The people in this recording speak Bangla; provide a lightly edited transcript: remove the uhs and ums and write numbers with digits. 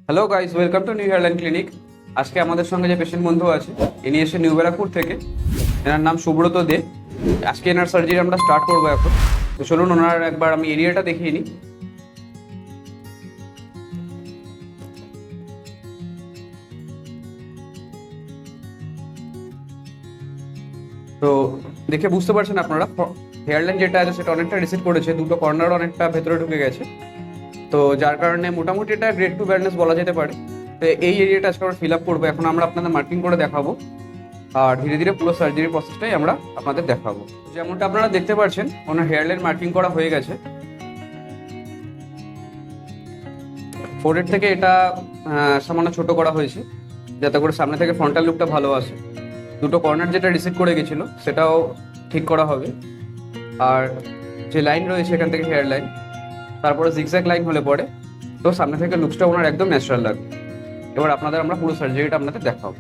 Hello guys, welcome to new hairline clinic. আজকে আমাদের সঙ্গে যে পেশেন্ট বন্ধু আছে, ইনি এসে নিউ ব্যারাকপুর থেকে। এনার নাম সুব্রত দে। আজকে এনার সার্জারি আমরা স্টার্ট করবো এখন। তো চলুন ওনার একবার আমি এরিয়াটা দেখিয়ে নিই। তো দেখে বুঝতে পারছেন আপনারা, হেয়ারলাইন যেটা আছে সেটা অনেকটা রিসিড করেছে, দুটো কর্নার অনেকটা ভেতরে ঢুকে গেছে। তো যার কারণে মোটামুটি এটা গ্রেড 2 ব্যাডনেস বলা যেতে পারে। তো এই এরিয়াটা আজকে আমরা ফিল আপ করবো। এখন আমরা আপনাদের মার্কিং করে দেখাবো, আর ধীরে ধীরে পুরো সার্জারি প্রসেসটাই আমরা আপনাদের দেখাবো। যেমনটা আপনারা দেখতে পাচ্ছেন, ওনার হেয়ারলাইন মার্কিং করা হয়ে গেছে। ফোরহেড থেকে এটা সামান্য ছোট করা হয়েছে, যাতে করে সামনে থেকে ফ্রন্টাল লুকটা ভালো আসে। দুটো কর্নার যেটা রিসিট করে গেছিলো সেটাও ঠিক করা হবে। আর যে লাইন রয়েছে এখান থেকে হেয়ার লাইন, তারপরে জিগজ্যাগ লাইন হলে পরে তো সামনে থেকে লুকসটা ওনার একদম ন্যাচারাল লাগবে। এবার আপনাদের আমরা পুরো সার্জারিটা আপনাদের দেখাবো।